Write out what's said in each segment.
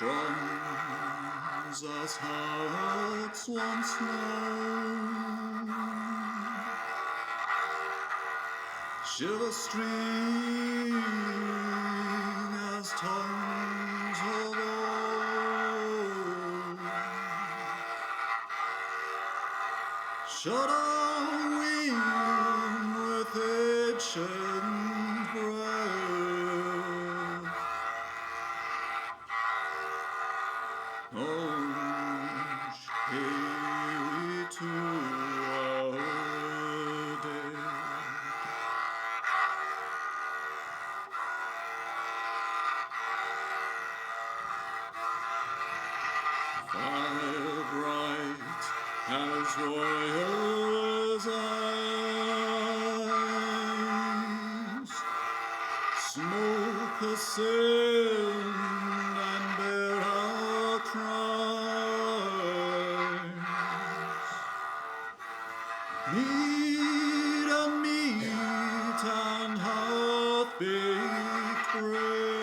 drums as hearts once known, shiver string as tongues of old, shut our wing with ancient breath. Oh, hail to our dead. Fire bright as royals' eyes, smoke ascend and bear our cries. Meat and meat and half-baked bread,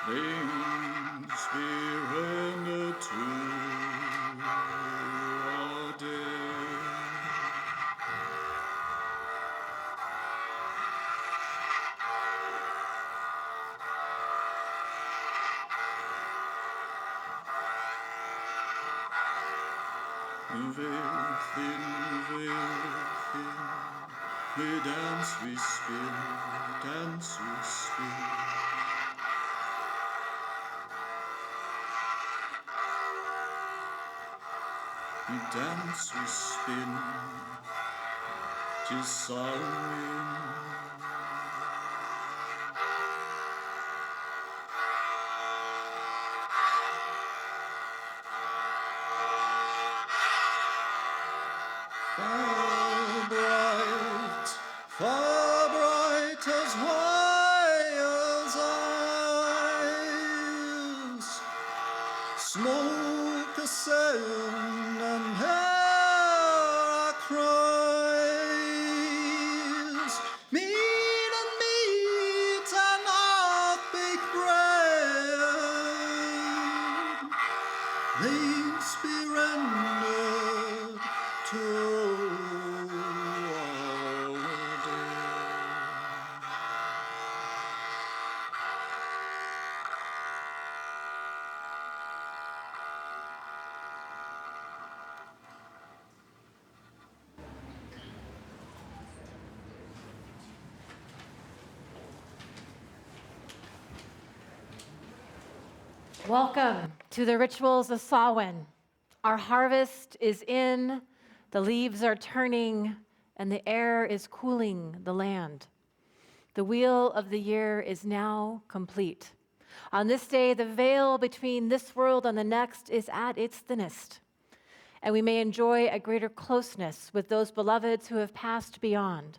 things be rendered to our dead. Veil thin, we dance, we spin, dance, we spin. We dance, we spin, 'tis Samhain. Far bright as wires' eyes, smoke ascend and hear our cries. Meat and meat and half-baked bread, thanks be rendered to Welcome to the rituals of Samhain. Our harvest is in, the leaves are turning, and the air is cooling the land. The wheel of the year is now complete. On this day, the veil between this world and the next is at its thinnest, and we may enjoy a greater closeness with those beloveds who have passed beyond.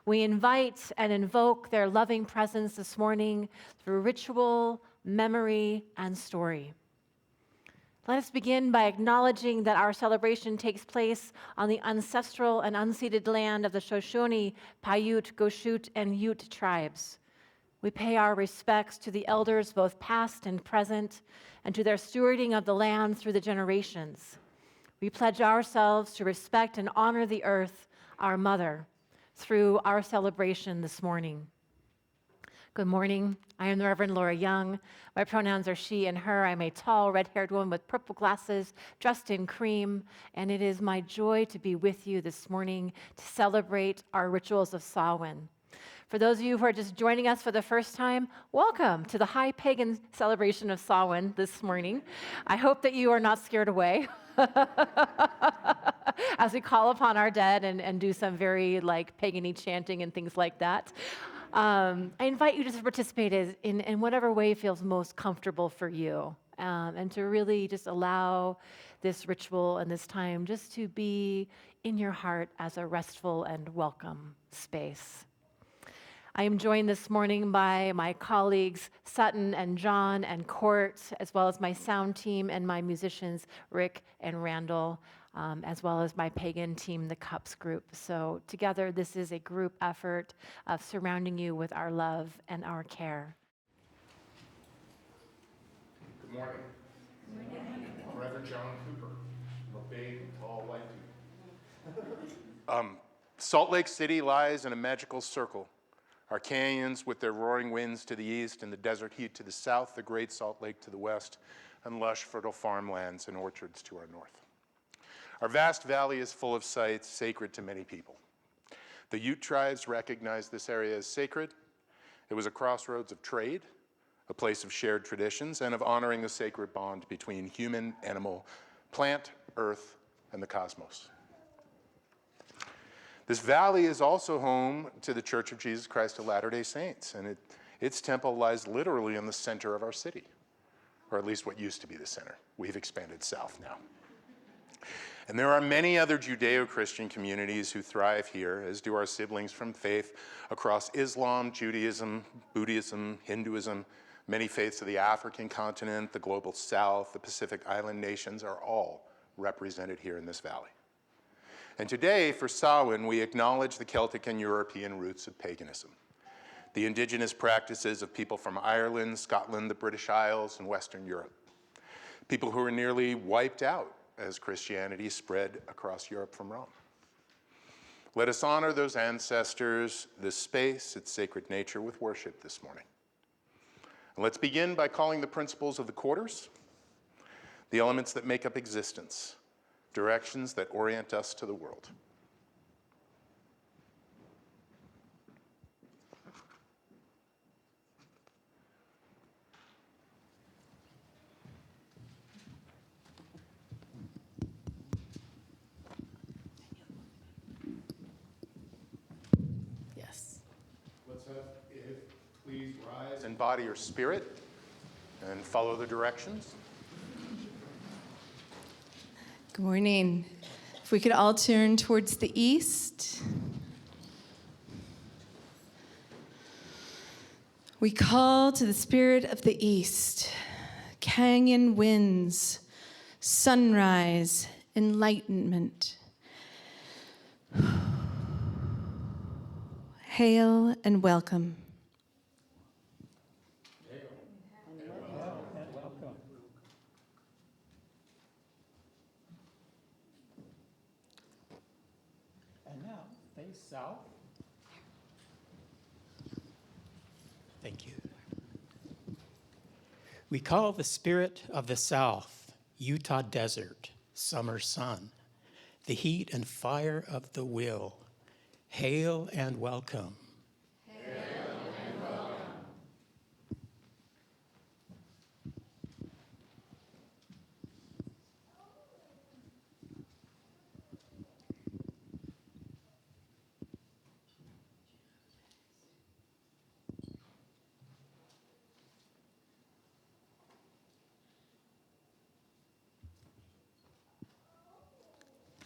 We invite and invoke their loving presence this morning through ritual, memory, and story. Let us begin by acknowledging that our celebration takes place on the ancestral and unceded land of the Shoshone, Paiute, Goshute, and Ute tribes. We pay our respects to the elders, both past and present, and to their stewarding of the land through the generations. We pledge ourselves to respect and honor the earth, our mother, through our celebration this morning. Good morning. I am the Reverend Lora Young. My pronouns are she and her. I'm a tall, red-haired woman with purple glasses, dressed in cream, and it is my joy to be with you this morning to celebrate our rituals of Samhain. For those of you who are just joining us for the first time, welcome to the high pagan celebration of Samhain this morning. I hope that you are not scared away as we call upon our dead and do some very pagan-y chanting and things like that. I invite you to participate in whatever way feels most comfortable for you, and to really just allow this ritual and this time just to be in your heart as a restful and welcome space. I am joined this morning by my colleagues Sutton and John and Court, as well as my sound team and my musicians Rick and Randall. as well as my pagan team, the Cups group. So together, this is a group effort of surrounding you with our love and our care. Good morning. I'm Reverend John Cooper. I'm a big, tall, white dude. Salt Lake City lies in a magical circle. Our canyons with their roaring winds to the east and the desert heat to the south, the Great Salt Lake to the west, and lush, fertile farmlands and orchards to our north. Our vast valley is full of sites sacred to many people. The Ute tribes recognized this area as sacred. It was a crossroads of trade, a place of shared traditions, and of honoring the sacred bond between human, animal, plant, earth, and the cosmos. This valley is also home to the Church of Jesus Christ of Latter-day Saints, and its temple lies literally in the center of our city, or at least what used to be the center. We've expanded south now. And there are many other Judeo-Christian communities who thrive here, as do our siblings from faith across Islam, Judaism, Buddhism, Hinduism. Many faiths of the African continent, the global south, the Pacific Island nations are all represented here in this valley. And today, for Samhain, we acknowledge the Celtic and European roots of paganism, the indigenous practices of people from Ireland, Scotland, the British Isles, and Western Europe, people who were nearly wiped out as Christianity spread across Europe from Rome. Let us honor those ancestors, this space, its sacred nature, with worship this morning. And let's begin by calling the principles of the quarters, the elements that make up existence, directions that orient us to the world. Yes. Let's have it please rise in body or spirit and follow the directions. Good morning. If we could all turn towards the east. We call to the spirit of the east, canyon winds, sunrise, enlightenment. Hail and welcome. And now, face south. Thank you. We call the spirit of the south, Utah desert, summer sun, the heat and fire of the will. Hail and welcome.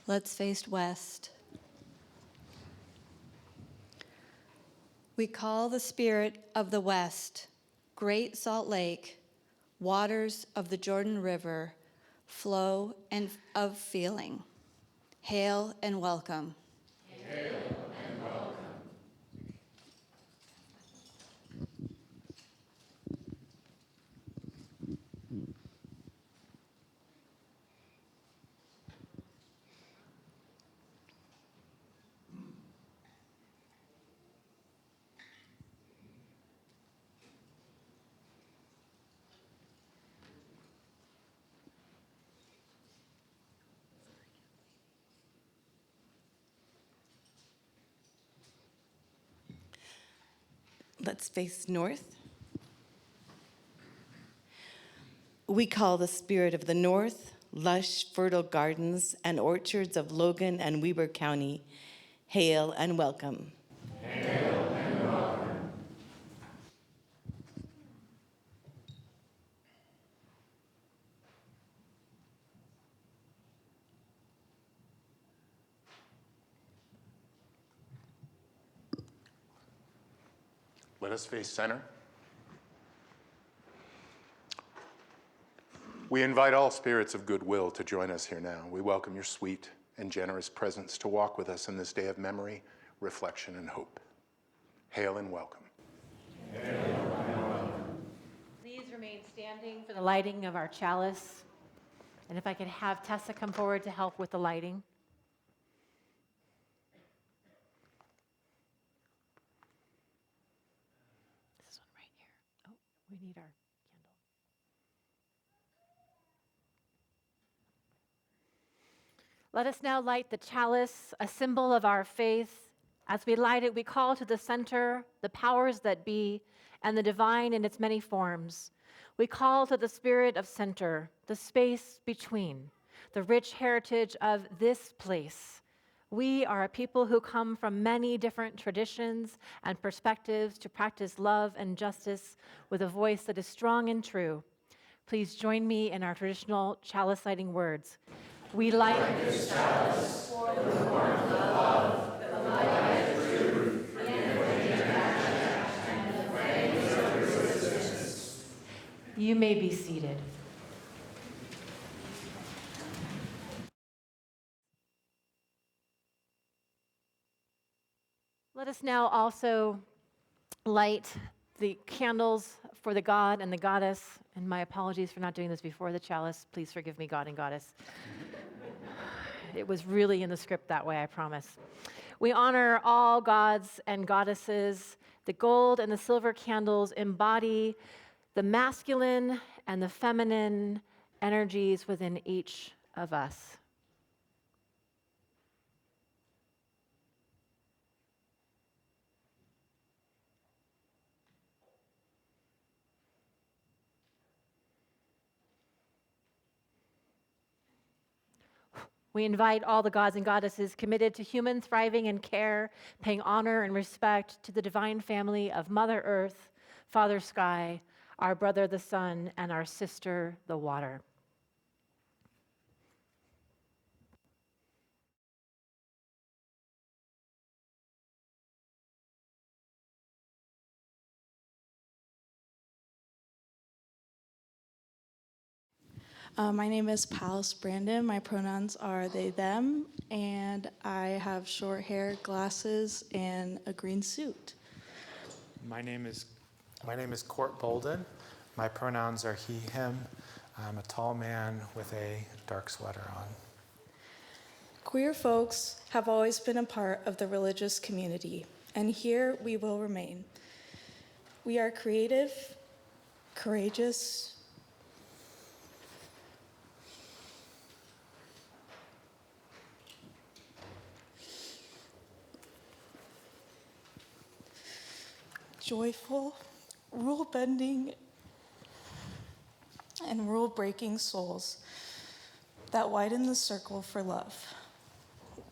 Let's face west. We call the spirit of the west, Great Salt Lake, waters of the Jordan River, flow and of feeling. Hail and welcome. Let's face north. We call the spirit of the north, lush, fertile gardens and orchards of Logan and Weber County. Hail and welcome. Let us face center. We invite all spirits of goodwill to join us here now. We welcome your sweet and generous presence to walk with us in this day of memory, reflection, and hope. Hail and welcome. Please remain standing for the lighting of our chalice. And if I could have Tessa come forward to help with the lighting. This one right here. Oh, we need our candle. Let us now light the chalice, a symbol of our faith. As we light it, we call to the center the powers that be and the divine in its many forms. We call to the spirit of center, the space between, the rich heritage of this place. We are a people who come from many different traditions and perspectives to practice love and justice with a voice that is strong and true. Please join me in our traditional chalice lighting words. We light this chalice for the warmth of love, the light of truth, the energy of action, and the flames of resistance. You may be seated. Let us now also light the candles for the god and the goddess. And my apologies for not doing this before the chalice. Please forgive me, God and goddess. It was really in the script that way, I promise. We honor all gods and goddesses. The gold and the silver candles embody the masculine and the feminine energies within each of us. We invite all the gods and goddesses committed to human thriving and care, paying honor and respect to the divine family of Mother Earth, Father Sky, our brother the sun, and our sister the water. My name is Pallas Brandon. My pronouns are they, them, and I have short hair, glasses, and a green suit. My name is Bouldin. My pronouns are he, him. I'm a tall man with a dark sweater on. Queer folks have always been a part of the religious community, and here we will remain. We are creative, courageous, joyful, rule-bending, and rule-breaking souls that widen the circle for love.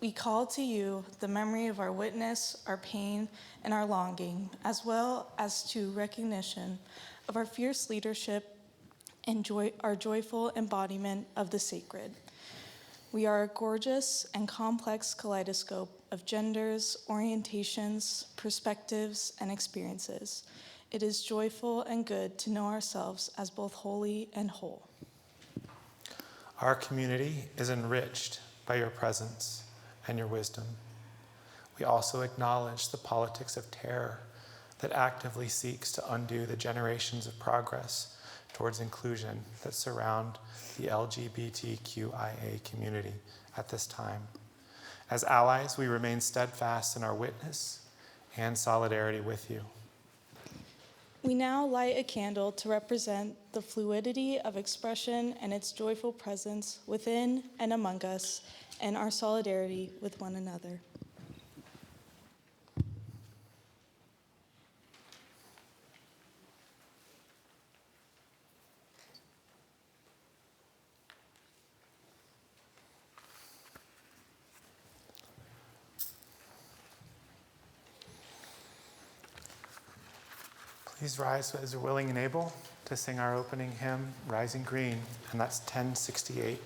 We call to you the memory of our witness, our pain, and our longing, as well as to recognition of our fierce leadership and our joyful embodiment of the sacred. We are a gorgeous and complex kaleidoscope of genders, orientations, perspectives, and experiences. It is joyful and good to know ourselves as both holy and whole. Our community is enriched by your presence and your wisdom. We also acknowledge the politics of terror that actively seeks to undo the generations of progress towards inclusion that surround the LGBTQIA community at this time. As allies, we remain steadfast in our witness and solidarity with you. We now light a candle to represent the fluidity of expression and its joyful presence within and among us, and our solidarity with one another. Please rise as you're willing and able to sing our opening hymn, Rising Green, and that's 1068.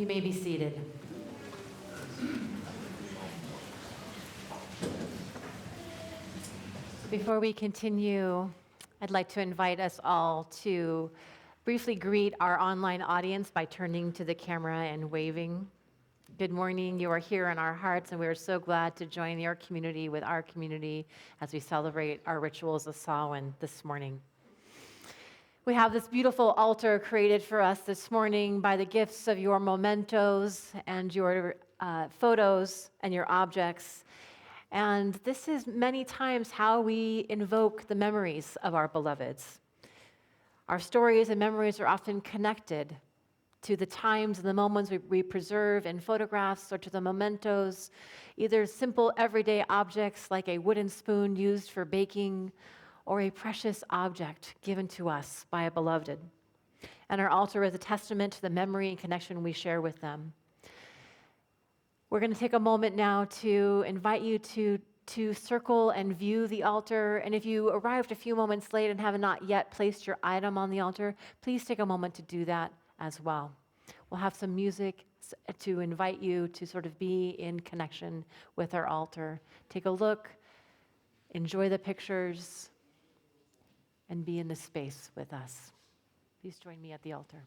You may be seated. Before we continue, I'd like to invite us all to briefly greet our online audience by turning to the camera and waving. Good morning. You are here in our hearts, and we are so glad to join your community with our community as we celebrate our rituals of Samhain this morning. We have this beautiful altar created for us this morning by the gifts of your mementos and your photos and your objects. And this is many times how we invoke the memories of our beloveds. Our stories and memories are often connected to the times and the moments we preserve in photographs, or to the mementos, either simple everyday objects like a wooden spoon used for baking, or a precious object given to us by a beloved. And our altar is a testament to the memory and connection we share with them. We're going to take a moment now to invite you to circle and view the altar. And if you arrived a few moments late and have not yet placed your item on the altar, please take a moment to do that as well. We'll have some music to invite you to sort of be in connection with our altar. Take a look, enjoy the pictures, and be in this space with us. Please join me at the altar.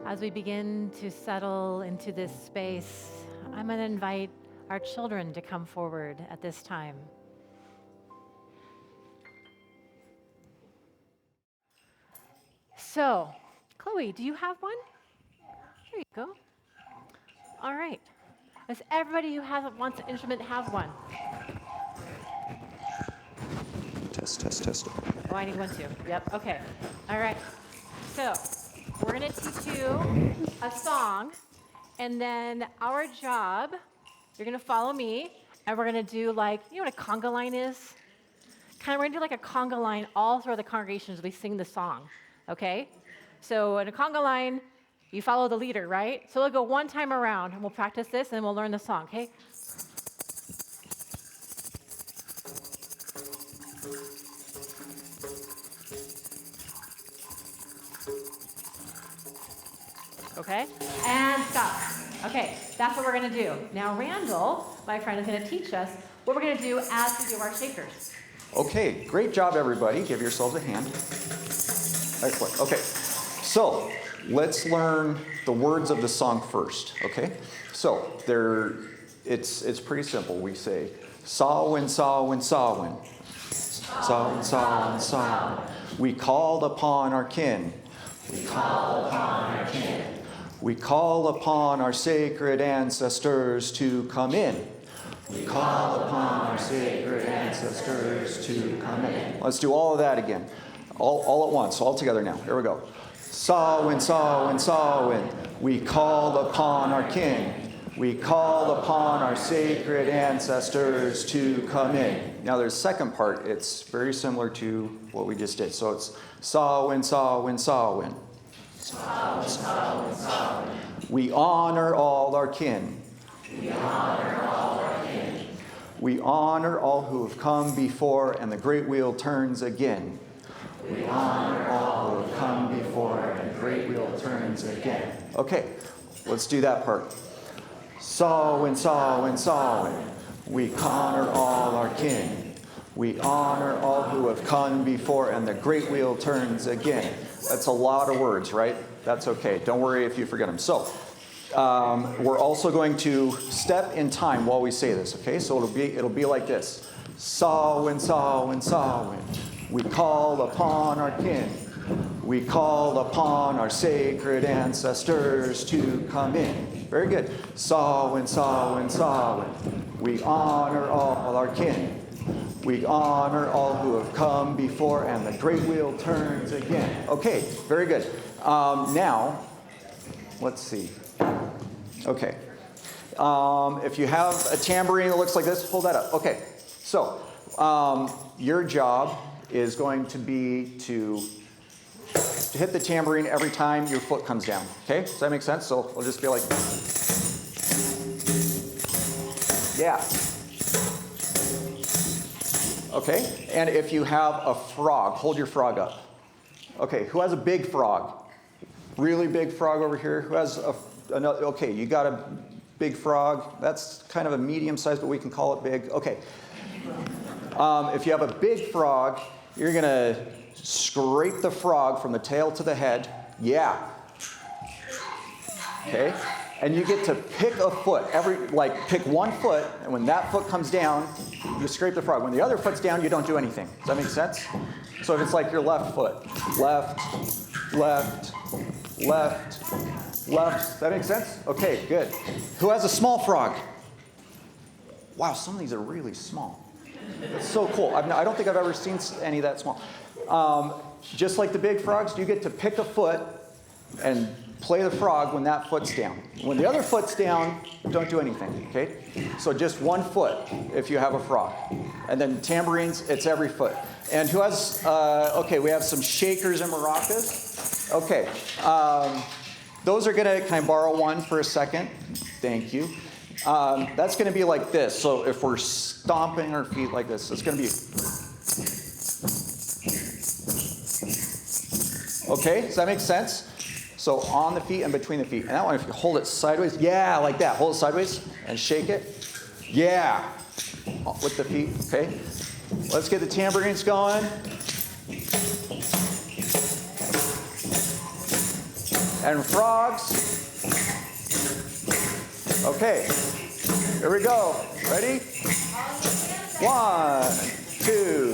As we begin to settle into this space, I'm going to invite our children to come forward at this time. So, Chloe, do you have one? Here you go. All right. Does everybody who wants an instrument have one? Test. Oh, I need one too. Yep, okay. All right. So, we're going to teach you a song, and then our job, you're going to follow me, and we're going to do like, you know what a conga line is? We're going to do like a conga line all through the congregation as we sing the song, okay? So in a conga line, you follow the leader, right? So we'll go one time around, and we'll practice this, and we'll learn the song, okay? Okay, and stop. Okay, that's what we're going to do. Now Randall, my friend, is going to teach us what we're going to do as we do our shakers. Okay, great job, everybody. Give yourselves a hand. Excellent. Okay, so let's learn the words of the song first. Okay, so it's pretty simple. We say Samhain, Samhain, Samhain, Samhain, Samhain, Samhain. We called upon our kin. We call upon our kin. We call upon our sacred ancestors to come in. We call upon our sacred ancestors to come in. Let's do all of that again. All at once, all together now. Here we go. Samhain, Samhain, Samhain. We call upon our kin. We call upon our sacred ancestors to come in. Now there's a second part. It's very similar to what we just did. So it's Samhain, Samhain, Samhain. Samhain, Samhain, Samhain. We honor all our kin. We honor all our kin. We honor all who have come before, and the great wheel turns again. We honor all who have come before, and the great wheel turns again. Okay, let's do that part. Samhain, Samhain, Samhain. We honor all our kin. We honor all who have come before, and the great wheel turns again. That's a lot of words, right? That's okay. Don't worry if you forget them. So, we're also going to step in time while we say this, okay? So it'll be like this. Samhain, Samhain, Samhain. We call upon our kin. We call upon our sacred ancestors to come in. Very good. Samhain, Samhain, Samhain. We honor all our kin. We honor all who have come before, and the great wheel turns again. Okay, very good. Now, let's see. Okay. If you have a tambourine that looks like this, hold that up. Okay. So, your job is going to be to hit the tambourine every time your foot comes down. Okay? Does that make sense? So, we'll just be like, yeah. Okay? And if you have a frog, hold your frog up. Okay, who has a big frog? Really big frog over here? Who has another? Okay, you got a big frog. That's kind of a medium size, but we can call it big. Okay. If you have a big frog, you're going to scrape the frog from the tail to the head. Yeah. Okay? And you get to pick a foot. Pick one foot, and when that foot comes down, you scrape the frog. When the other foot's down, you don't do anything. Does that make sense? So if it's like your left foot, left, left, left, left. Does that make sense? Okay, good. Who has a small frog? Wow, some of these are really small. That's so cool. I don't think I've ever seen any that small. Just like the big frogs, you get to pick a foot and play the frog when that foot's down. When the other foot's down, don't do anything, okay? So just one foot if you have a frog. And then tambourines, it's every foot. And who has, okay, we have some shakers and maracas. Okay, those are gonna, can I borrow one for a second? Thank you. That's gonna be like this. So if we're stomping our feet like this, it's gonna be, okay, does that make sense? So on the feet and between the feet. And that one, if you hold it sideways, yeah, like that. Hold it sideways and shake it. Yeah, with the feet, okay? Let's get the tambourines going. And frogs. Okay, here we go. Ready? 1, 2,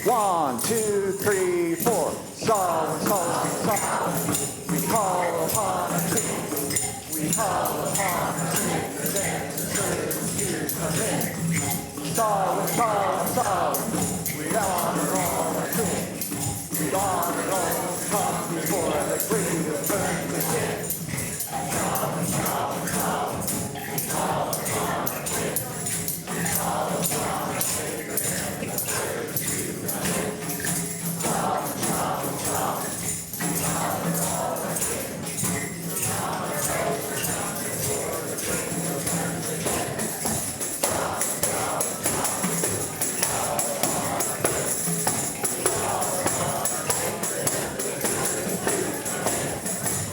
1, 2, 3, 4. Song, song, song. We call upon a king. We call upon a king. The dancers here come in. Song, song, song. We honor all our king. We honor all who come before the great will turn again. Song, song, song. We call upon a king. We call upon a king. The dancers here come in. Song, song, song. We honor all our king. We honor all who come before the great will turn again. Song, song, song. We call upon a king. We call upon a king. The dancers here come in.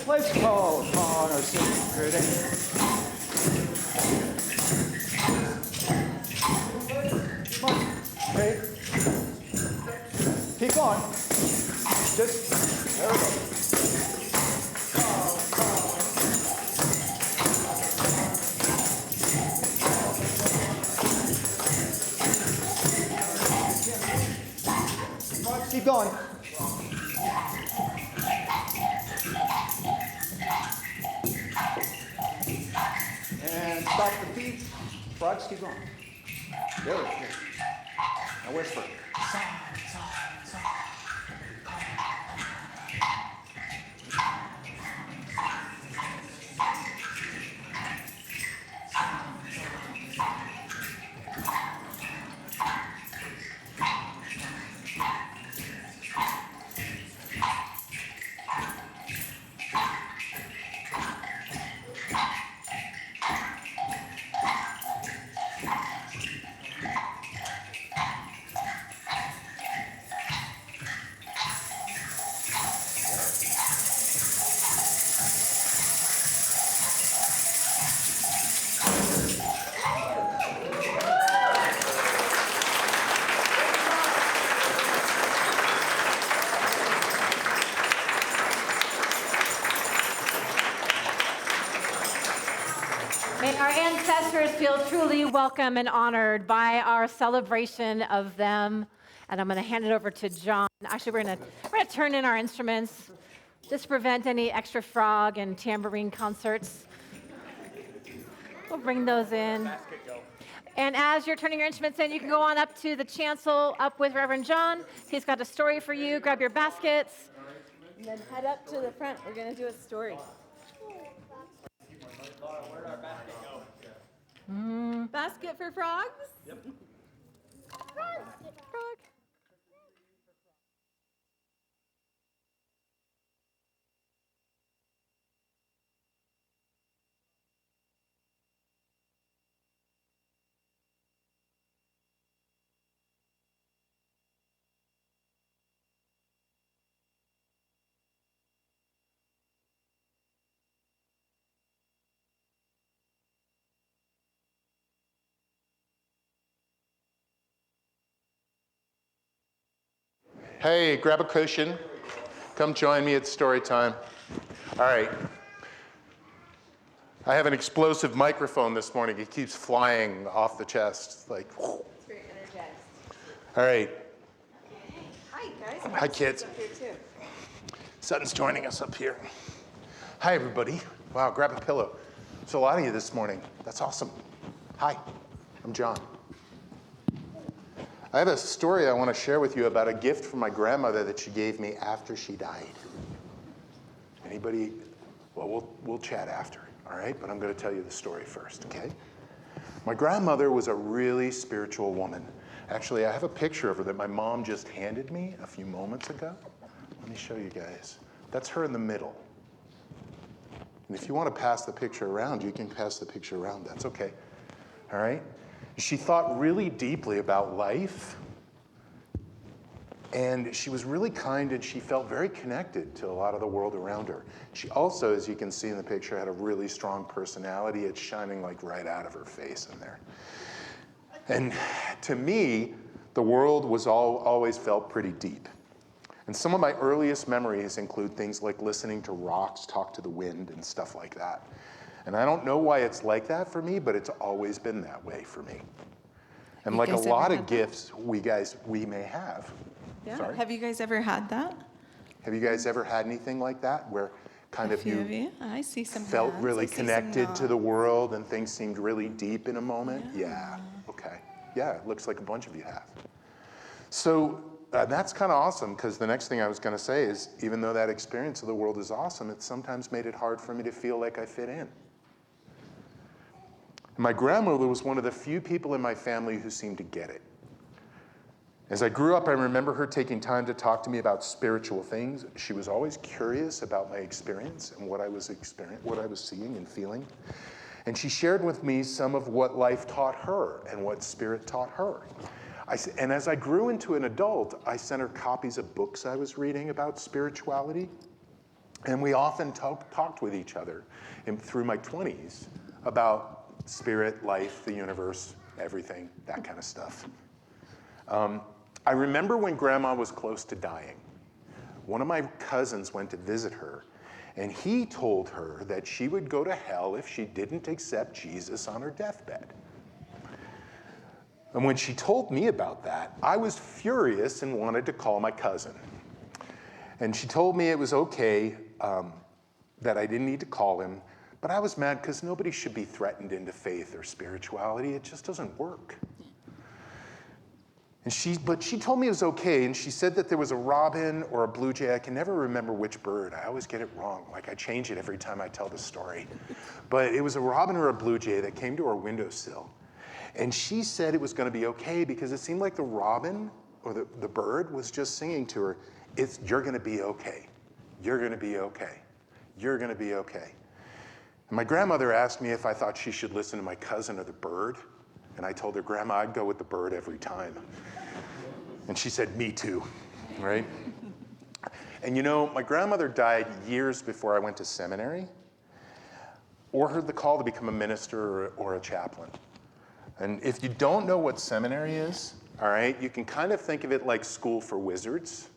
Let's call upon our sacred aim. Come on. Okay. Keep going. Just, there we go. Keep going. And stop the feet. Frogs, keep going. There we go. Now whisper. May our ancestors feel truly welcome and honored by our celebration of them. And I'm going to hand it over to John. Actually, we're going to turn in our instruments just to prevent any extra frog and tambourine concerts. We'll bring those in. And as you're turning your instruments in, you can go on up to the chancel up with Reverend John. He's got a story for you. Grab your baskets. And then head up to the front. We're going to do a story. Where'd our basket go? Basket for frogs? Yep. Frog. Hey, grab a cushion. Come join me at Storytime. All right. I have an explosive microphone this morning. It keeps flying off the chest, like. Whoo. It's very energized. All right. Hi, guys. Hi, kids. Up here, too. Sutton's joining us up here. Hi, everybody. Wow, grab a pillow. There's a lot of you this morning. That's awesome. Hi, I'm John. I have a story I want to share with you about a gift from my grandmother that she gave me after she died. Anybody? Well, we'll chat after, all right? But I'm going to tell you the story first, okay? My grandmother was a really spiritual woman. Actually, I have a picture of her that my mom just handed me a few moments ago. Let me show you guys. That's her in the middle. And if you want to pass the picture around, you can pass the picture around. That's okay, all right? She thought really deeply about life, and she was really kind, and she felt very connected to a lot of the world around her. She also, as you can see in the picture, had a really strong personality. It's shining like right out of her face in there. And to me, the world was always felt pretty deep. And some of my earliest memories include things like listening to rocks talk to the wind and stuff like that. And I don't know why it's like that for me, but it's always been that way for me. And like a lot of gifts we may have. Yeah. Sorry? Have you guys ever had that? Have you guys ever had anything like that where kind of you I see some felt hands. really I see some connected to the nods. world and things seemed really deep in a moment? Yeah. Okay. Yeah, it looks like a bunch of you have. So that's kind of awesome, because the next thing I was going to say is, even though that experience of the world is awesome, it sometimes made it hard for me to feel like I fit in. My grandmother was one of the few people in my family who seemed to get it. As I grew up, I remember her taking time to talk to me about spiritual things. She was always curious about my experience and what I was seeing and feeling. And she shared with me some of what life taught her and what spirit taught her. And as I grew into an adult, I sent her copies of books I was reading about spirituality. And we often talked with each other through my 20s about spirit, life, the universe, everything, that kind of stuff. I remember when Grandma was close to dying. One of my cousins went to visit her, and he told her that she would go to hell if she didn't accept Jesus on her deathbed. And when she told me about that, I was furious and wanted to call my cousin. And she told me it was okay, that I didn't need to call him, but I was mad because nobody should be threatened into faith or spirituality. It just doesn't work. But she told me it was okay, and she said that there was a robin or a blue jay. I can never remember which bird. I always get it wrong. Like I change it every time I tell the story. But it was a robin or a blue jay that came to our windowsill. And she said it was going to be okay because it seemed like the robin or the bird was just singing to her, you're going to be okay. You're going to be okay. You're going to be okay. And my grandmother asked me if I thought she should listen to my cousin or the bird. And I told her, Grandma, I'd go with the bird every time. And she said, me too, right? And you know, my grandmother died years before I went to seminary or heard the call to become a minister or a chaplain. And if you don't know what seminary is, all right, you can kind of think of it like school for wizards.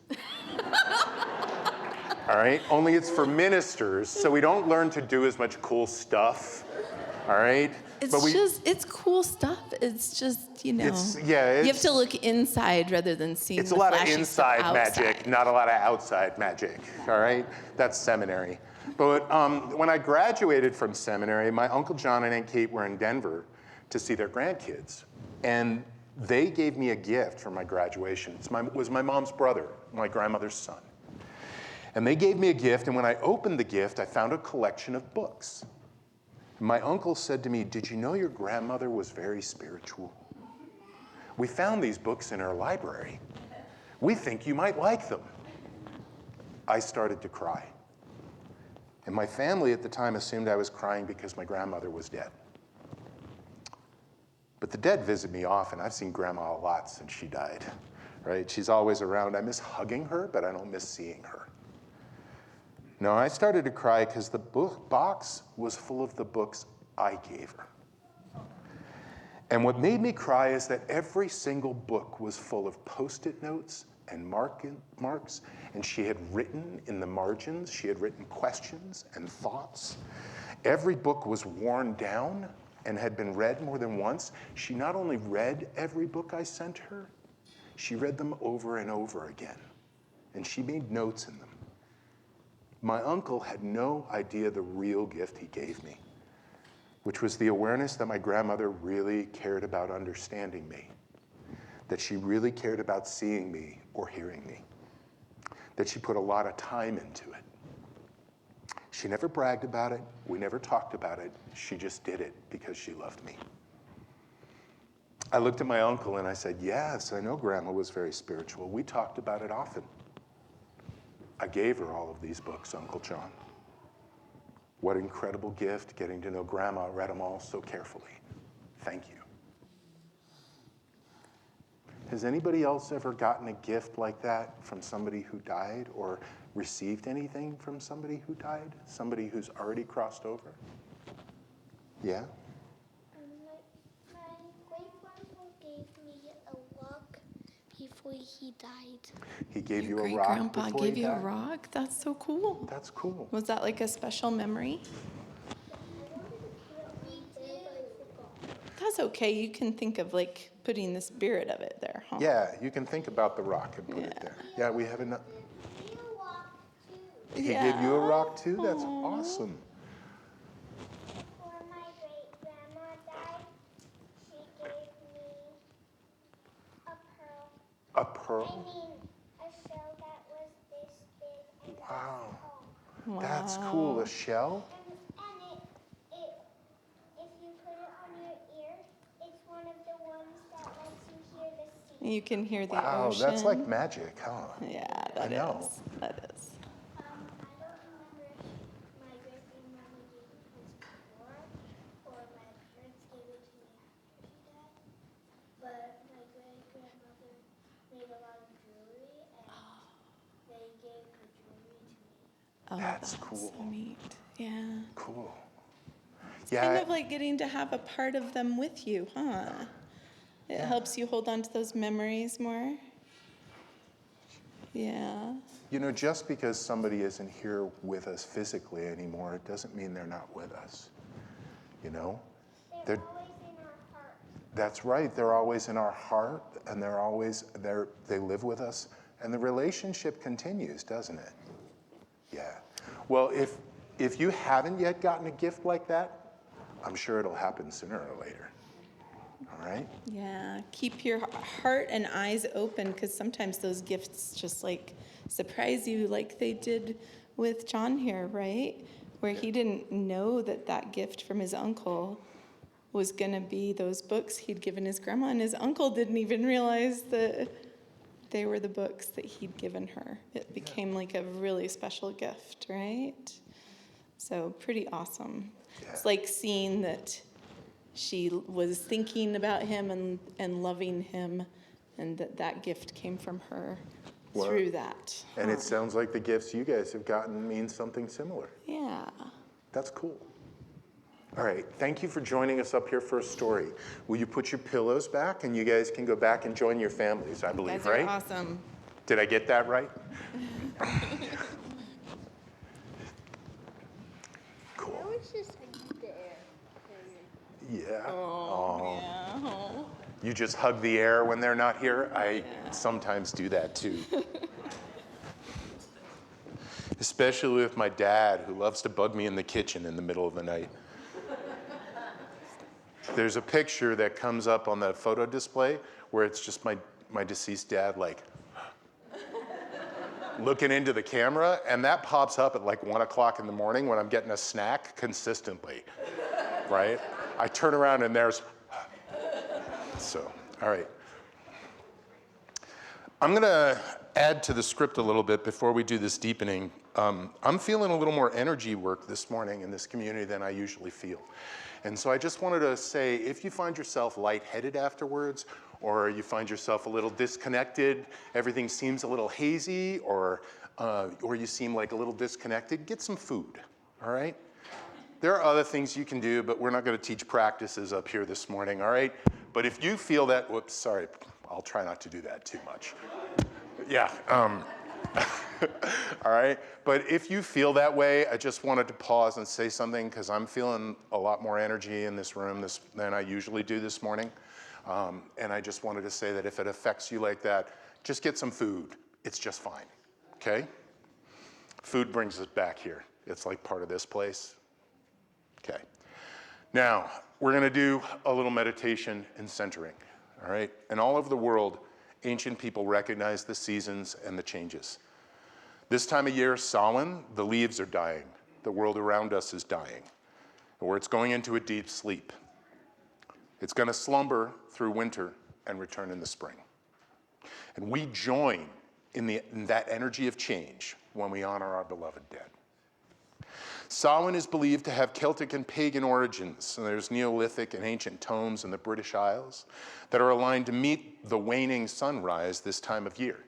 All right, only it's for ministers, so we don't learn to do as much cool stuff. All right? It's cool stuff. It's just, you have to look inside rather than seeing it's a lot of inside magic, not a lot of outside magic, all right? That's seminary. But when I graduated from seminary, my Uncle John and Aunt Kate were in Denver to see their grandkids. And they gave me a gift for my graduation. It was my mom's brother, my grandmother's son. And they gave me a gift, and when I opened the gift, I found a collection of books. My uncle said to me, did you know your grandmother was very spiritual? We found these books in her library. We think you might like them. I started to cry. And my family at the time assumed I was crying because my grandmother was dead. But the dead visit me often. I've seen Grandma a lot since she died, right? She's always around. I miss hugging her, but I don't miss seeing her. No, I started to cry because the box was full of the books I gave her. And what made me cry is that every single book was full of Post-it notes and marks, and she had written in the margins, she had written questions and thoughts. Every book was worn down and had been read more than once. She not only read every book I sent her, she read them over and over again, and she made notes in them. My uncle had no idea the real gift he gave me, which was the awareness that my grandmother really cared about understanding me, that she really cared about seeing me or hearing me, that she put a lot of time into it. She never bragged about it. We never talked about it. She just did it because she loved me. I looked at my uncle and I said, yes, I know Grandma was very spiritual. We talked about it often. I gave her all of these books, Uncle John. What incredible gift getting to know Grandma, read them all so carefully. Thank you. Has anybody else ever gotten a gift like that from somebody who died or received anything from somebody who died? Somebody who's already crossed over? Yeah? My great-grandpa gave me a rock before he died. He gave you a rock Great-grandpa before gave he you a died? rock? That's so cool. That's cool. Was that like a special memory? That's okay. You can think of like putting the spirit of it there, huh? Yeah, you can think about the rock and put it there. Yeah, we have enough. He gave you a rock too? That's awesome. Before my great-grandma died, she gave me a pearl. A pearl? I mean, a shell that was this big and Wow. this tall. That's cool. A shell? And if you put it on your ear, it's one of the ones that lets you hear the sea. You can hear the Wow, ocean. that's like magic, huh? Yeah, I know. That is. I don't remember if my great-grandmother gave it to us before, or my parents gave it to me after she died. But my great-grandmother made a lot of jewelry, and they gave her jewelry to me. Oh, That's That's cool. So neat. Yeah. Cool. It's kind of like getting to have a part of them with you, huh? It helps you hold on to those memories more. Yeah. You know, just because somebody isn't here with us physically anymore, it doesn't mean they're not with us. You know? They're always in our heart. That's right. They're always in our heart, and they live with us, and the relationship continues, doesn't it? Yeah. Well, if you haven't yet gotten a gift like that, I'm sure it'll happen sooner or later. All right? Yeah. Keep your heart and eyes open, because sometimes those gifts just like surprise you, like they did with John here, right? Where he didn't know that gift from his uncle was going to be those books he'd given his grandma, and his uncle didn't even realize that they were the books that he'd given her. It became like a really special gift, right? So pretty awesome. Yeah. It's like seeing that she was thinking about him and loving him, and that gift came from her through that. And it sounds like the gifts you guys have gotten mean something similar. Yeah. That's cool. All right, thank you for joining us up here for a story. Will you put your pillows back, and you guys can go back and join your families, I believe, right? You guys are awesome. Did I get that right? Cool. I always just hug the air. Yeah. Oh, yeah. You just hug the air when they're not here? I sometimes do that too. Especially with my dad, who loves to bug me in the kitchen in the middle of the night. There's a picture that comes up on the photo display where it's just my deceased dad, like, looking into the camera, and that pops up at like 1 o'clock in the morning when I'm getting a snack consistently, right? I turn around and there's, so, all right. I'm gonna add to the script a little bit before we do this deepening. I'm feeling a little more energy work this morning in this community than I usually feel. And so I just wanted to say, if you find yourself lightheaded afterwards, or you find yourself a little disconnected, everything seems a little hazy, or you seem like a little disconnected, get some food, all right? There are other things you can do, but we're not gonna teach practices up here this morning, all right? But if you feel that, whoops, sorry, I'll try not to do that too much. Yeah, all right? But if you feel that way, I just wanted to pause and say something, because I'm feeling a lot more energy in this room than I usually do this morning. And I just wanted to say that if it affects you like that, just get some food. It's just fine, okay? Food brings us back here. It's like part of this place. Okay. Now, we're gonna do a little meditation and centering, all right? And all over the world, ancient people recognize the seasons and the changes. This time of year, Samhain, the leaves are dying. The world around us is dying, or it's going into a deep sleep. It's gonna slumber through winter and return in the spring. And we join in that energy of change when we honor our beloved dead. Samhain is believed to have Celtic and pagan origins, and there's Neolithic and ancient tomes in the British Isles that are aligned to meet the waning sunrise this time of year.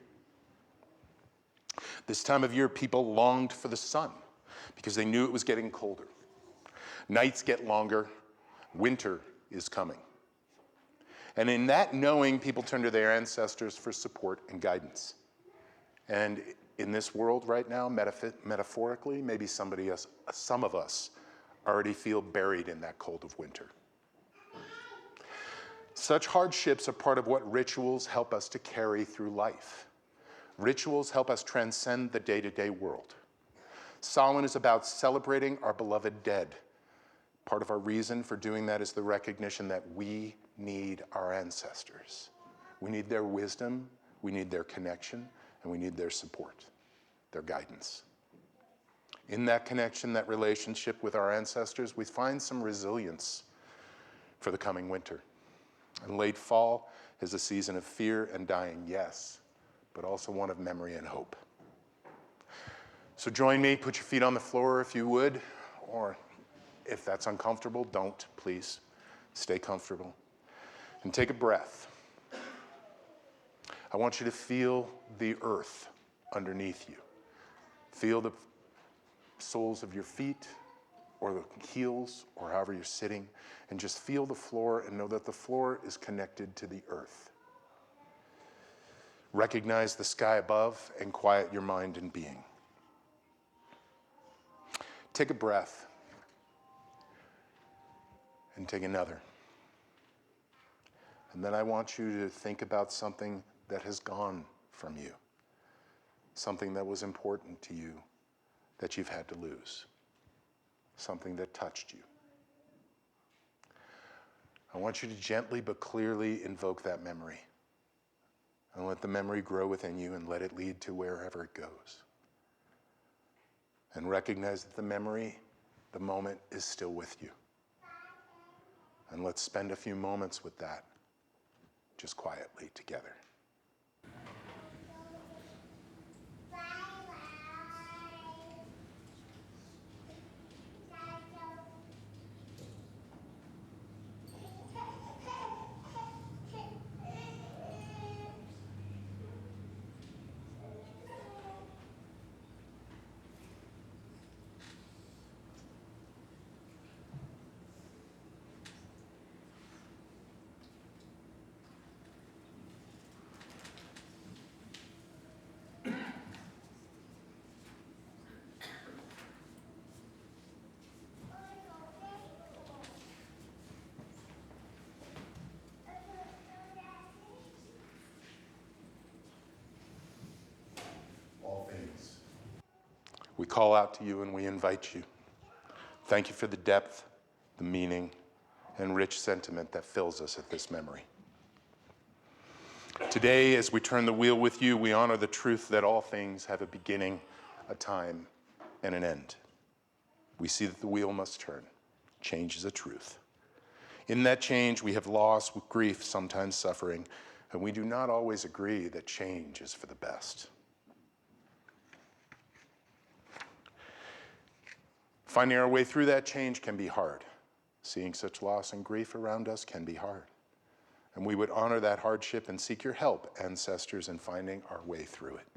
This time of year, people longed for the sun because they knew it was getting colder. Nights get longer, winter is coming. And in that knowing, people turn to their ancestors for support and guidance. And in this world right now, metaphorically, maybe some of us already feel buried in that cold of winter. Such hardships are part of what rituals help us to carry through life. Rituals help us transcend the day-to-day world. Samhain is about celebrating our beloved dead. Part of our reason for doing that is the recognition that we need our ancestors. We need their wisdom, we need their connection, and we need their support, their guidance. In that connection, that relationship with our ancestors, we find some resilience for the coming winter. And late fall is a season of fear and dying, yes, but also one of memory and hope. So join me, put your feet on the floor if you would, or if that's uncomfortable, don't, please. Stay comfortable. And take a breath. I want you to feel the earth underneath you. Feel soles of your feet or the heels or however you're sitting, and just feel the floor and know that the floor is connected to the earth. Recognize the sky above and quiet your mind and being. Take a breath and take another. And then I want you to think about something that has gone from you, something that was important to you that you've had to lose, something that touched you. I want you to gently but clearly invoke that memory and let the memory grow within you and let it lead to wherever it goes. And recognize that the memory, the moment, is still with you. And let's spend a few moments with that, just quietly together. We call out to you and we invite you. Thank you for the depth, the meaning, and rich sentiment that fills us at this memory. Today, as we turn the wheel with you, we honor the truth that all things have a beginning, a time, and an end. We see that the wheel must turn. Change is a truth. In that change, we have loss, grief, sometimes suffering, and we do not always agree that change is for the best. Finding our way through that change can be hard. Seeing such loss and grief around us can be hard. And we would honor that hardship and seek your help, ancestors, in finding our way through it.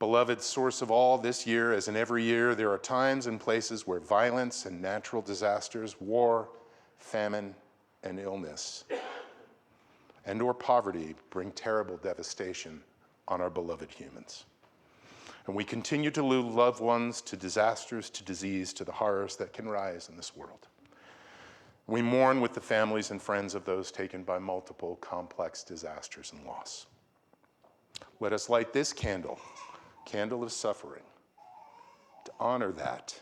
Beloved source of all, this year, as in every year, there are times and places where violence and natural disasters, war, famine, and illness, and or poverty bring terrible devastation on our beloved humans. And we continue to lose loved ones to disasters, to disease, to the horrors that can rise in this world. We mourn with the families and friends of those taken by multiple complex disasters and loss. Let us light this candle of suffering, to honor that,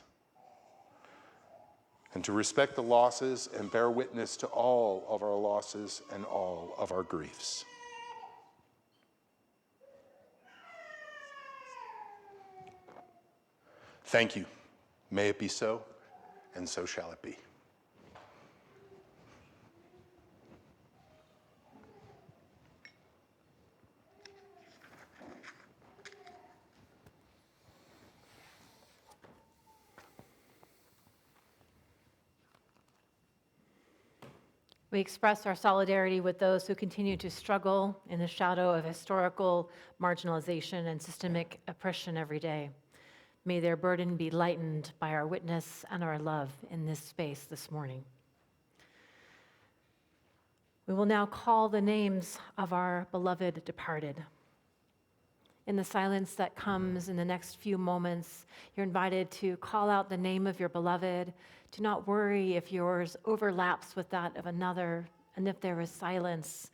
and to respect the losses and bear witness to all of our losses and all of our griefs. Thank you. May it be so, and so shall it be. We express our solidarity with those who continue to struggle in the shadow of historical marginalization and systemic oppression every day. May their burden be lightened by our witness and our love in this space this morning. We will now call the names of our beloved departed. In the silence that comes in the next few moments, you're invited to call out the name of your beloved. Do not worry if yours overlaps with that of another, and if there is silence,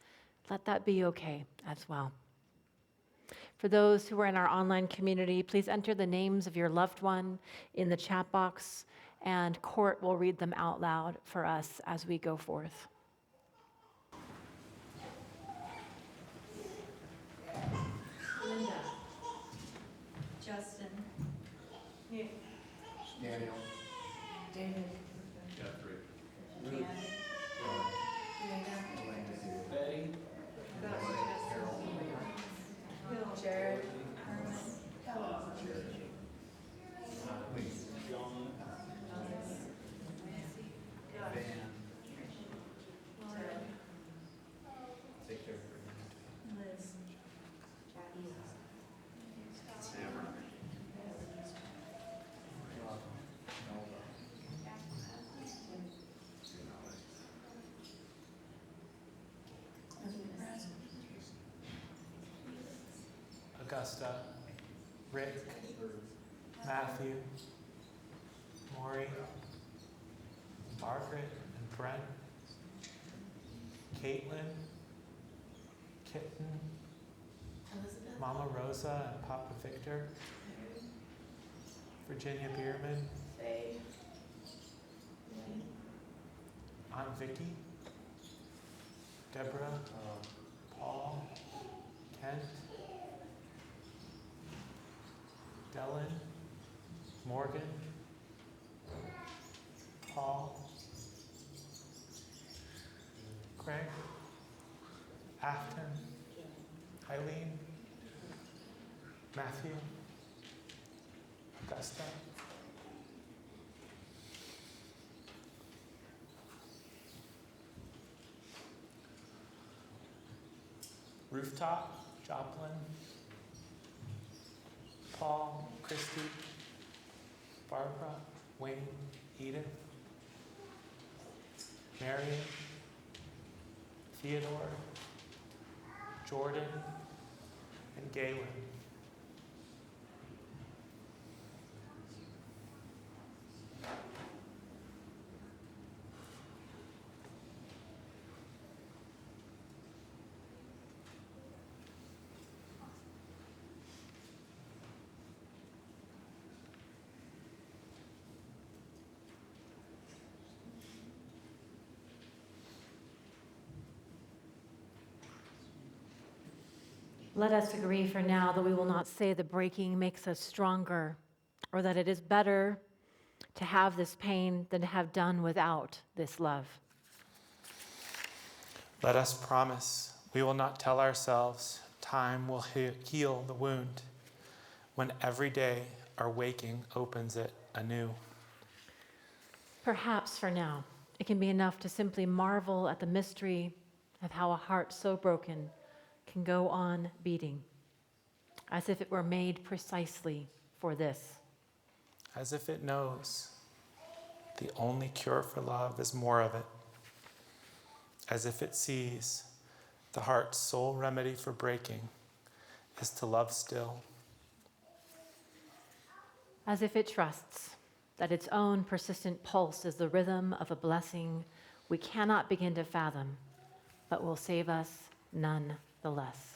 let that be okay as well. For those who are in our online community, please enter the names of your loved one in the chat box, and Court will read them out loud for us as we go forth. Linda. Justin. Nick. Daniel. David. Jeffrey. Janet. Betty. Jared. Herman. John. Van. Take care. Liz. Samara. Augusta, Rick, Matthew, Maureen, Margaret and Brent, Caitlin, Kitten, Elizabeth, Mama Rosa and Papa Victor, Virginia Bierman, Faye, Aunt Vicky, Deborah, Paul, Kent, Dylan, Morgan, Paul, Craig, Afton, Eileen, Matthew, Augusta, Rooftop, Joplin, Paul, Christy, Barbara, Wayne, Edith, Marion, Theodore, Jordan, and Galen. Let us agree for now that we will not say the breaking makes us stronger, or that it is better to have this pain than to have done without this love. Let us promise we will not tell ourselves time will heal the wound when every day our waking opens it anew. Perhaps for now, it can be enough to simply marvel at the mystery of how a heart so broken can go on beating, as if it were made precisely for this. As if it knows the only cure for love is more of it. As if it sees the heart's sole remedy for breaking is to love still. As if it trusts that its own persistent pulse is the rhythm of a blessing we cannot begin to fathom, but will save us none the less.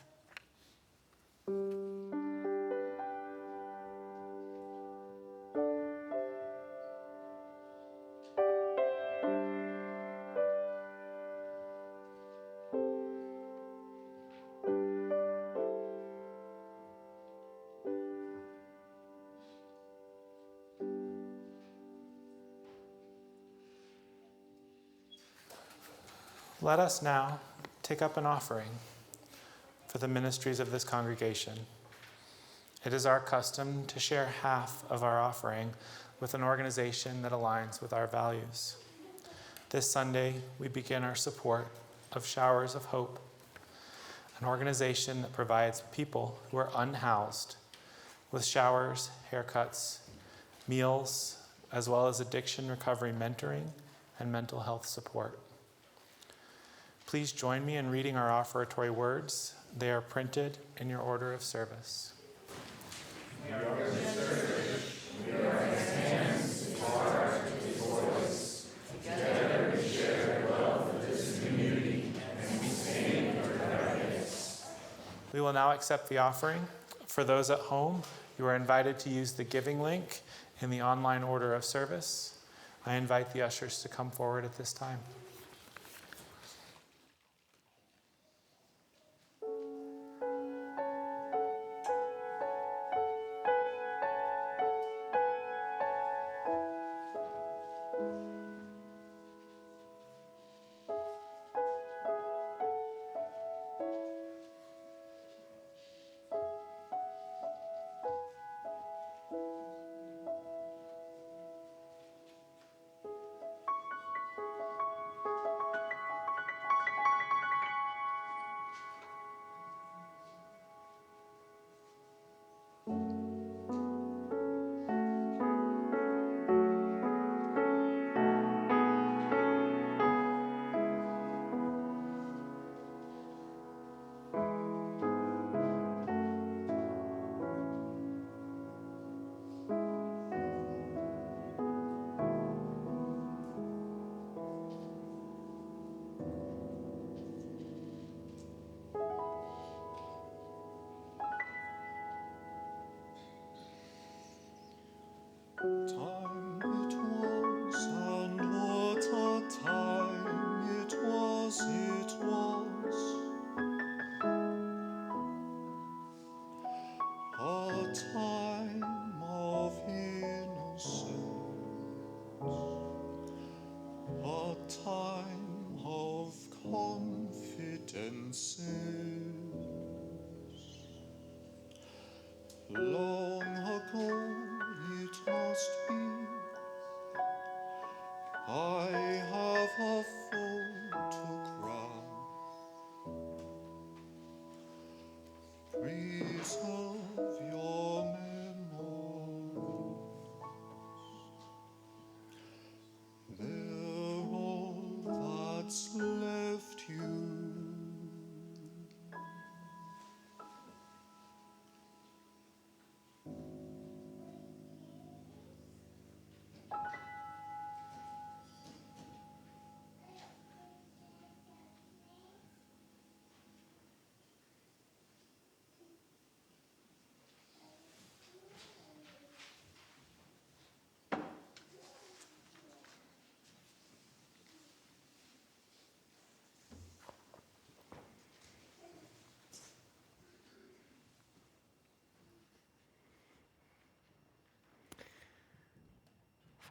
Let us now take up an offering for the ministries of this congregation. It is our custom to share half of our offering with an organization that aligns with our values. This Sunday, we begin our support of Showers of Hope, an organization that provides people who are unhoused with showers, haircuts, meals, as well as addiction recovery mentoring and mental health support. Please join me in reading our offertory words. They are printed in your order of service. We are his church. We are his hands, his heart, his voice. Together we share the love of this community, and we stand for guidance. We will now accept the offering. For those at home, you are invited to use the giving link in the online order of service. I invite the ushers to come forward at this time. Time it was, and what a time it was, a time of innocence, a time of confidences. Long ago it must be, I have a photograph. Preserve your memories. They're all that's left you.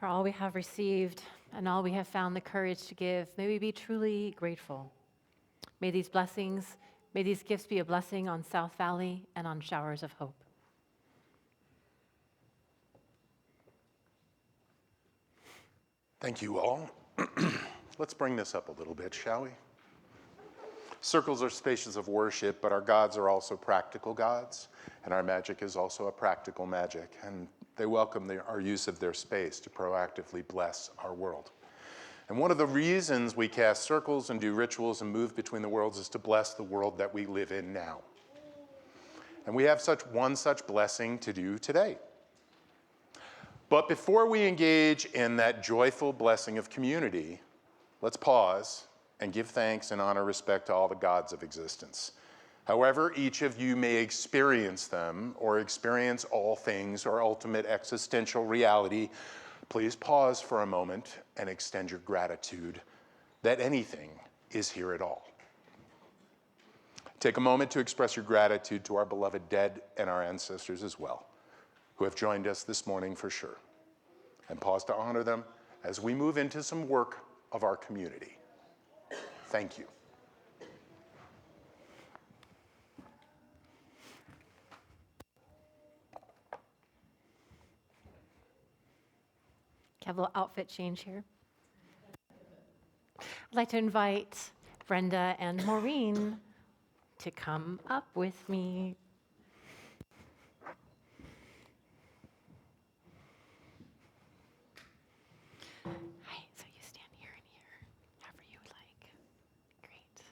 For all we have received and all we have found the courage to give, may we be truly grateful. May these blessings, may these gifts be a blessing on South Valley and on Showers of Hope. Thank you all. Let's bring this up a little bit, shall we? Circles are spaces of worship, but our gods are also practical gods, and our magic is also a practical magic, and they welcome our use of their space to proactively bless our world. And one of the reasons we cast circles and do rituals and move between the worlds is to bless the world that we live in now. And we have one such blessing to do today. But before we engage in that joyful blessing of community, let's pause and give thanks and honor respect to all the gods of existence. However each of you may experience them or experience all things or ultimate existential reality, please pause for a moment and extend your gratitude that anything is here at all. Take a moment to express your gratitude to our beloved dead and our ancestors as well, who have joined us this morning for sure. And pause to honor them as we move into some work of our community. Thank you. Have a little outfit change here. I'd like to invite Brenda and Maureen to come up with me. Hi, so you stand here and here, however you would like. Great.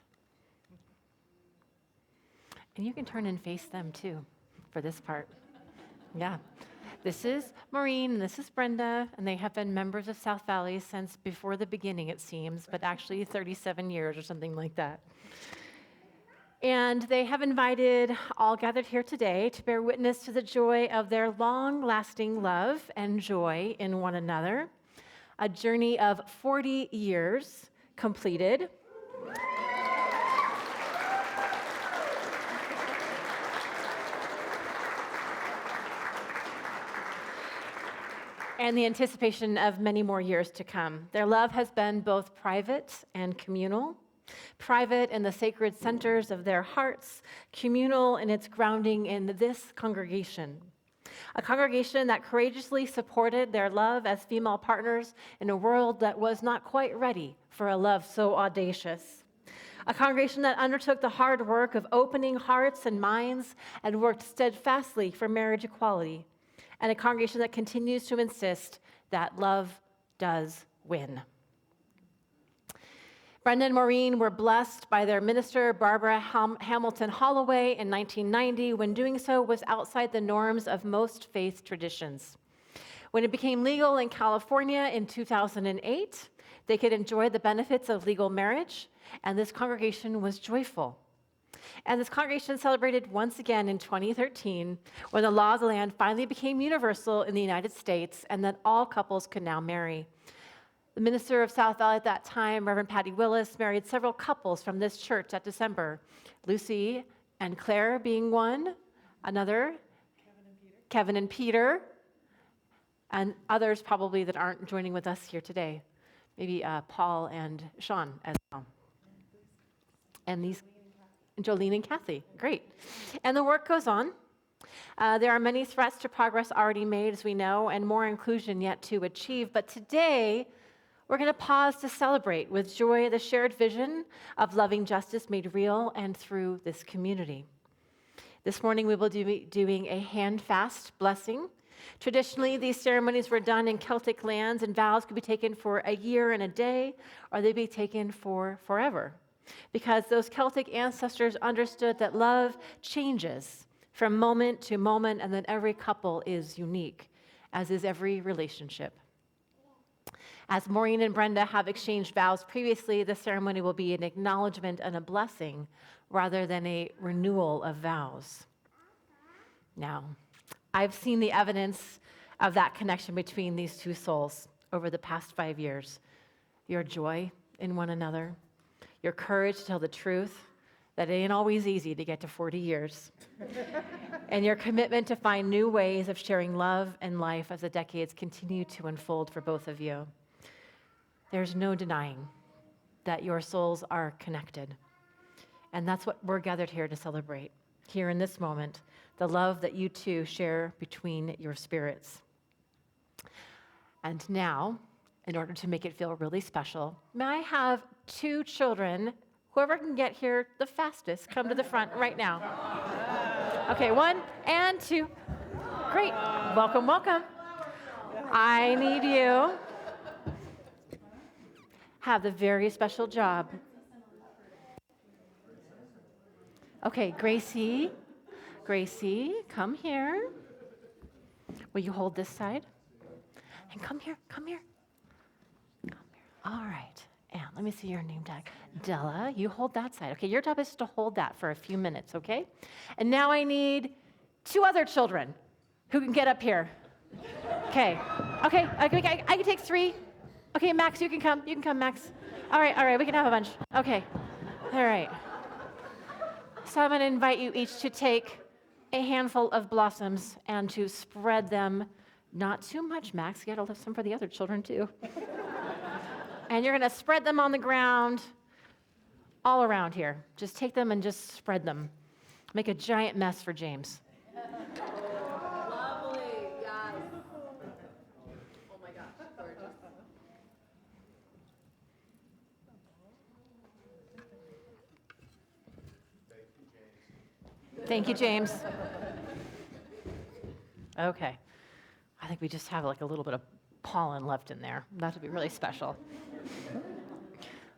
And you can turn and face them too for this part. Yeah. This is Maureen, and this is Brenda, and they have been members of South Valley since before the beginning, it seems, but actually 37 years or something like that. And they have invited all gathered here today to bear witness to the joy of their long-lasting love and joy in one another, a journey of 40 years completed. And the anticipation of many more years to come. Their love has been both private and communal. Private in the sacred centers of their hearts, communal in its grounding in this congregation. A congregation that courageously supported their love as female partners in a world that was not quite ready for a love so audacious. A congregation that undertook the hard work of opening hearts and minds and worked steadfastly for marriage equality. And a congregation that continues to insist that love does win. Brenda and Maureen were blessed by their minister, Barbara Hamilton Holloway, in 1990, when doing so was outside the norms of most faith traditions. When it became legal in California in 2008, they could enjoy the benefits of legal marriage, and this congregation was joyful. And this congregation celebrated once again in 2013 when the law of the land finally became universal in the United States and that all couples could now marry. The minister of South Valley at that time, Reverend Patty Willis, married several couples from this church that December. Lucy and Claire being one, another, Kevin and Peter, and others probably that aren't joining with us here today. Maybe Paul and Sean as well. And these, Jolene and Kathy, great. And the work goes on. There are many threats to progress already made, as we know, and more inclusion yet to achieve. But today, we're going to pause to celebrate with joy the shared vision of loving justice made real and through this community. This morning, we will be doing a handfast blessing. Traditionally, these ceremonies were done in Celtic lands, and vows could be taken for a year and a day, or they'd be taken for forever. Because those Celtic ancestors understood that love changes from moment to moment, and that every couple is unique, as is every relationship. As Maureen and Brenda have exchanged vows previously, the ceremony will be an acknowledgement and a blessing rather than a renewal of vows. Now, I've seen the evidence of that connection between these two souls over the past 5 years. Your joy in one another, your courage to tell the truth, that it ain't always easy to get to 40 years, and your commitment to find new ways of sharing love and life as the decades continue to unfold for both of you. There's no denying that your souls are connected, and that's what we're gathered here to celebrate, here in this moment, the love that you two share between your spirits. And now, in order to make it feel really special, may I have 2 children, whoever can get here the fastest, come to the front right now. Okay, 1 and 2. Great. Welcome, welcome. I need you. Have the very special job. Okay, Gracie, come here. Will you hold this side? And come here. All right. And let me see your name tag. Della, you hold that side. Okay, your job is to hold that for a few minutes, okay? And now I need 2 other children who can get up here. Okay, I can take 3. Okay, Max, you can come, Max. All right, we can have a bunch. Okay, all right. So I'm gonna invite you each to take a handful of blossoms and to spread them, not too much, Max, you gotta leave some for the other children too. And you're gonna spread them on the ground, all around here. Just take them and just spread them. Make a giant mess for James. Lovely, yes. Oh my gosh, gorgeous. Thank you, James. Okay. I think we just have like a little bit of pollen left in there. That would be really special.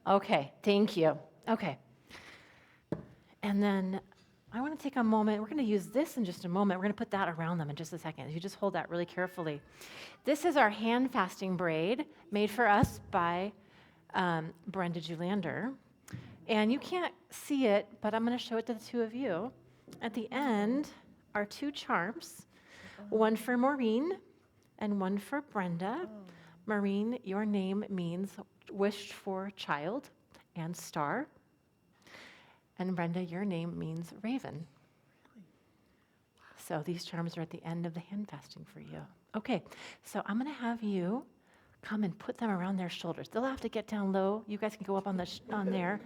Okay, thank you. Okay. And then I want to take a moment. We're going to use this in just a moment. We're going to put that around them in just a second. You just hold that really carefully. This is our handfasting braid made for us by Brenda Julander. And you can't see it, but I'm going to show it to the 2 of you. At the end are 2 charms, one for Maureen and one for Brenda. Maureen, your name means wished for child and star. And Brenda, your name means raven. So these charms are at the end of the handfasting for you. Okay, so I'm going to have you come and put them around their shoulders. They'll have to get down low. You guys can go up on on there.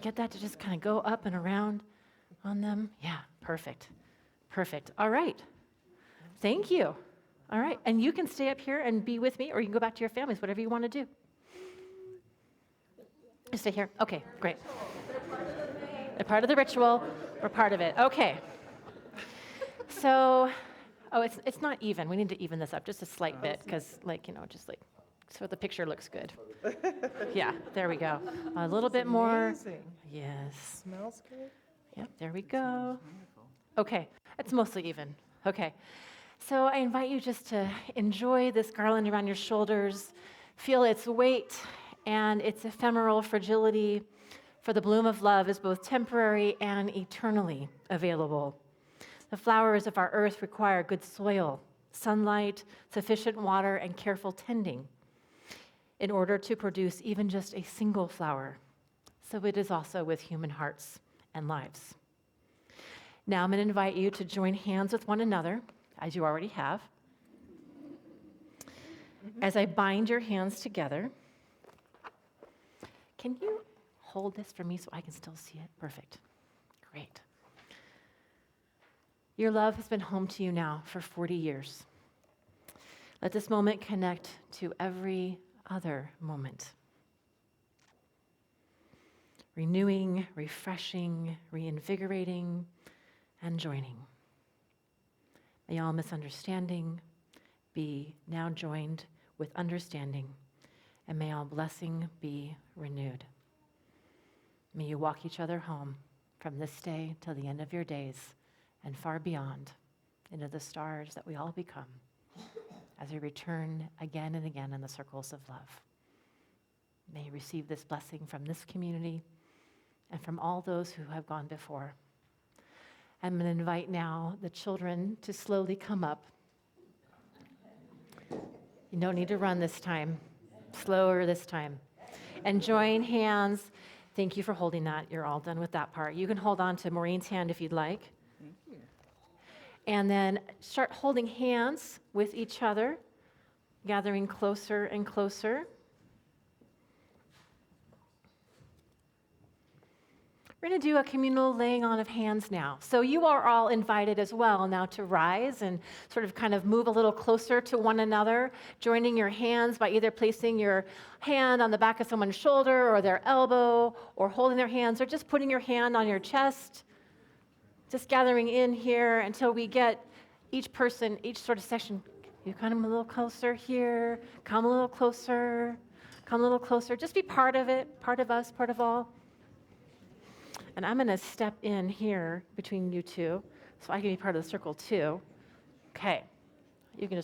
Get that to just kind of go up and around on them. Yeah, perfect. All right. Thank you. All right, and you can stay up here and be with me, or you can go back to your families, whatever you want to do. You stay here? Okay, great. They're part of the ritual. We're part of it. Okay. So, it's not even. We need to even this up just a slight bit, because, so the picture looks good. Yeah, there we go. A little bit more. Amazing. Yes. Smells good. Yep, there we go. Okay, it's mostly even. Okay. So I invite you just to enjoy this garland around your shoulders, feel its weight and its ephemeral fragility, For the bloom of love is both temporary and eternally available. The flowers of our earth require good soil, sunlight, sufficient water, and careful tending in order to produce even just a single flower. So it is also with human hearts and lives. Now I'm going to invite you to join hands with one another, as you already have. As I bind your hands together, can you hold this for me so I can still see it? Perfect. Great. Your love has been home to you now for 40 years. Let this moment connect to every other moment. Renewing, refreshing, reinvigorating, and joining. May all misunderstanding be now joined with understanding, and may all blessing be renewed. May you walk each other home from this day till the end of your days and far beyond into the stars that we all become as we return again and again in the circles of love. May you receive this blessing from this community and from all those who have gone before. I'm going to invite now the children to slowly come up. You don't need to run this time, slower this time. And join hands. Thank you for holding that. You're all done with that part. You can hold on to Maureen's hand if you'd like. Thank you. And then start holding hands with each other, gathering closer and closer. We're going to do a communal laying on of hands now. So you are all invited as well now to rise and sort of kind of move a little closer to one another, joining your hands by either placing your hand on the back of someone's shoulder or their elbow, or holding their hands, or just putting your hand on your chest. Just gathering in here until we get each person, each sort of section. You come a little closer here, come a little closer, come a little closer. Just be part of it, part of us, part of all. And I'm going to step in here between you two so I can be part of the circle too. Okay. You can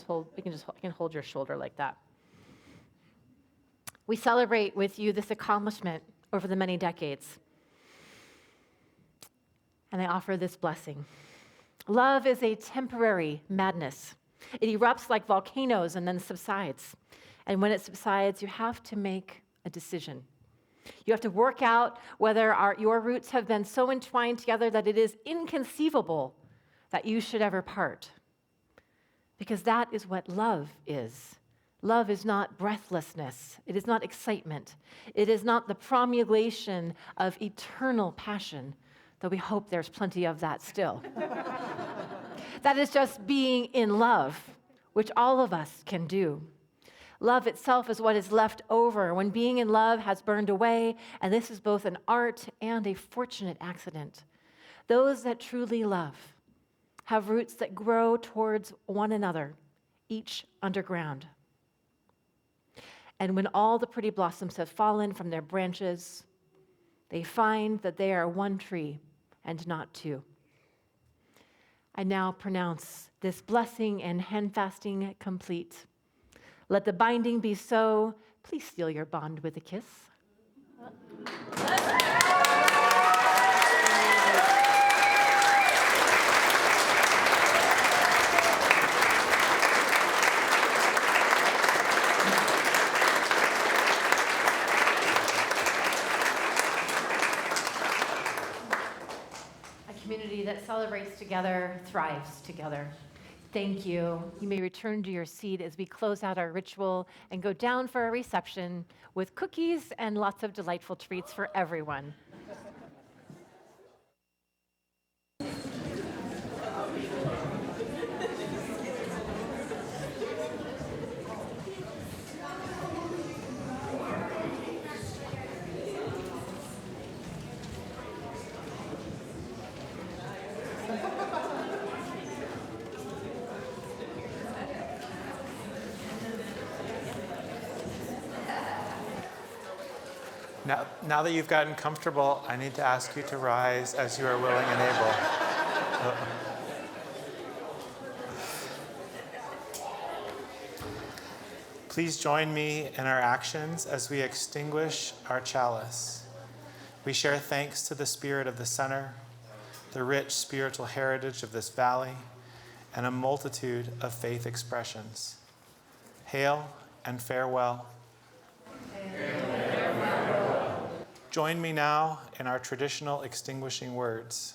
hold your shoulder like that. We celebrate with you this accomplishment over the many decades. And I offer this blessing. Love is a temporary madness. It erupts like volcanoes and then subsides. And when it subsides, you have to make a decision. You have to work out whether your roots have been so entwined together that it is inconceivable that you should ever part. Because that is what love is. Love is not breathlessness. It is not excitement. It is not the promulgation of eternal passion, though we hope there's plenty of that still. That is just being in love, which all of us can do. Love itself is what is left over when being in love has burned away, and this is both an art and a fortunate accident. Those that truly love have roots that grow towards one another, each underground. And when all the pretty blossoms have fallen from their branches, they find that they are one tree and not two. I now pronounce this blessing and handfasting complete. Let the binding be so. Please seal your bond with a kiss. A community that celebrates together thrives together. Thank you. You may return to your seat as we close out our ritual and go down for a reception with cookies and lots of delightful treats for everyone. Now that you've gotten comfortable, I need to ask you to rise as you are willing and able. Please join me in our actions as we extinguish our chalice. We share thanks to the spirit of the center, the rich spiritual heritage of this valley, and a multitude of faith expressions. Hail and farewell. Join me now in our traditional extinguishing words.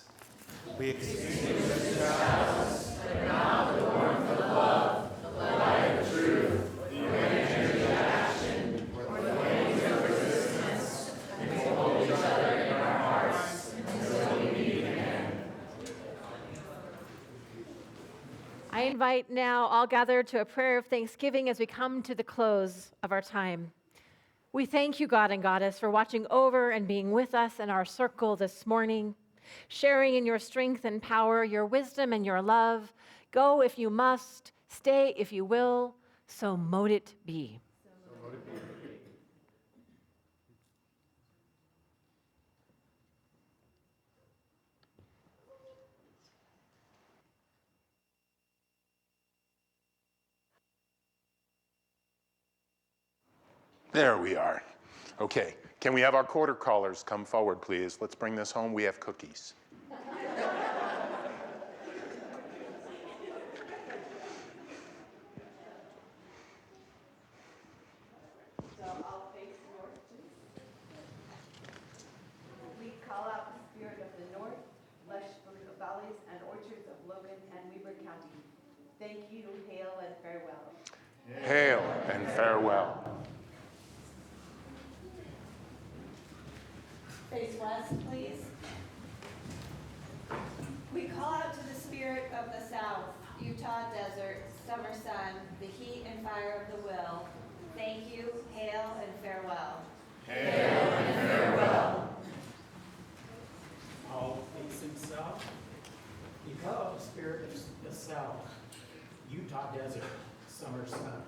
We extinguish the chalice, but now the warmth of love, the light of truth, the energy of action, or the flames of resistance, and we hold each other in our hearts until we meet again. I invite now all gathered to a prayer of thanksgiving as we come to the close of our time. We thank you, God and Goddess, for watching over and being with us in our circle this morning, sharing in your strength and power, your wisdom and your love. Go if you must, stay if you will, so mote it be. There we are. Okay, can we have our quarter callers come forward, please? Let's bring this home. We have cookies. So I'll face north, please. We call out the spirit of the north, lush valleys and orchards of Logan and Weber County. Thank you, hail and farewell. Hail and farewell. Face west, please. We call out to the spirit of the south, Utah desert, summer sun, the heat and fire of the will. Thank you, hail and farewell. Hail and farewell. All facing south. We call out the spirit of the south, Utah desert, summer sun,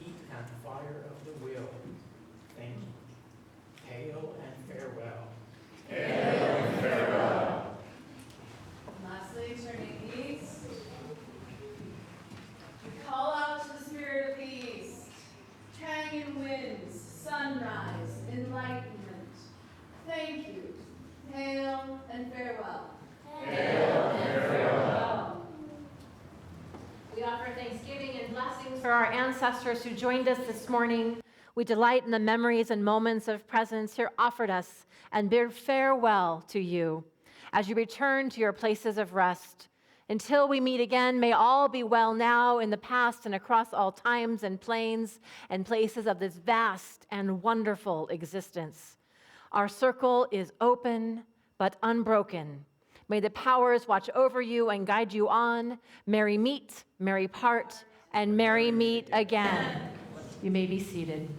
heat and fire of the will. Thank you. Hail and farewell. Hail and farewell. Lastly, turning east. We call out to the spirit of the east, Trangan winds, sunrise, enlightenment. Thank you. Hail and farewell. Hail and farewell. We offer thanksgiving and blessings for our ancestors who joined us this morning. We delight in the memories and moments of presence here offered us and bid farewell to you as you return to your places of rest. Until we meet again, may all be well now, in the past, and across all times and planes and places of this vast and wonderful existence. Our circle is open but unbroken. May the powers watch over you and guide you on. Merry meet, merry part, and merry meet again. You may be seated.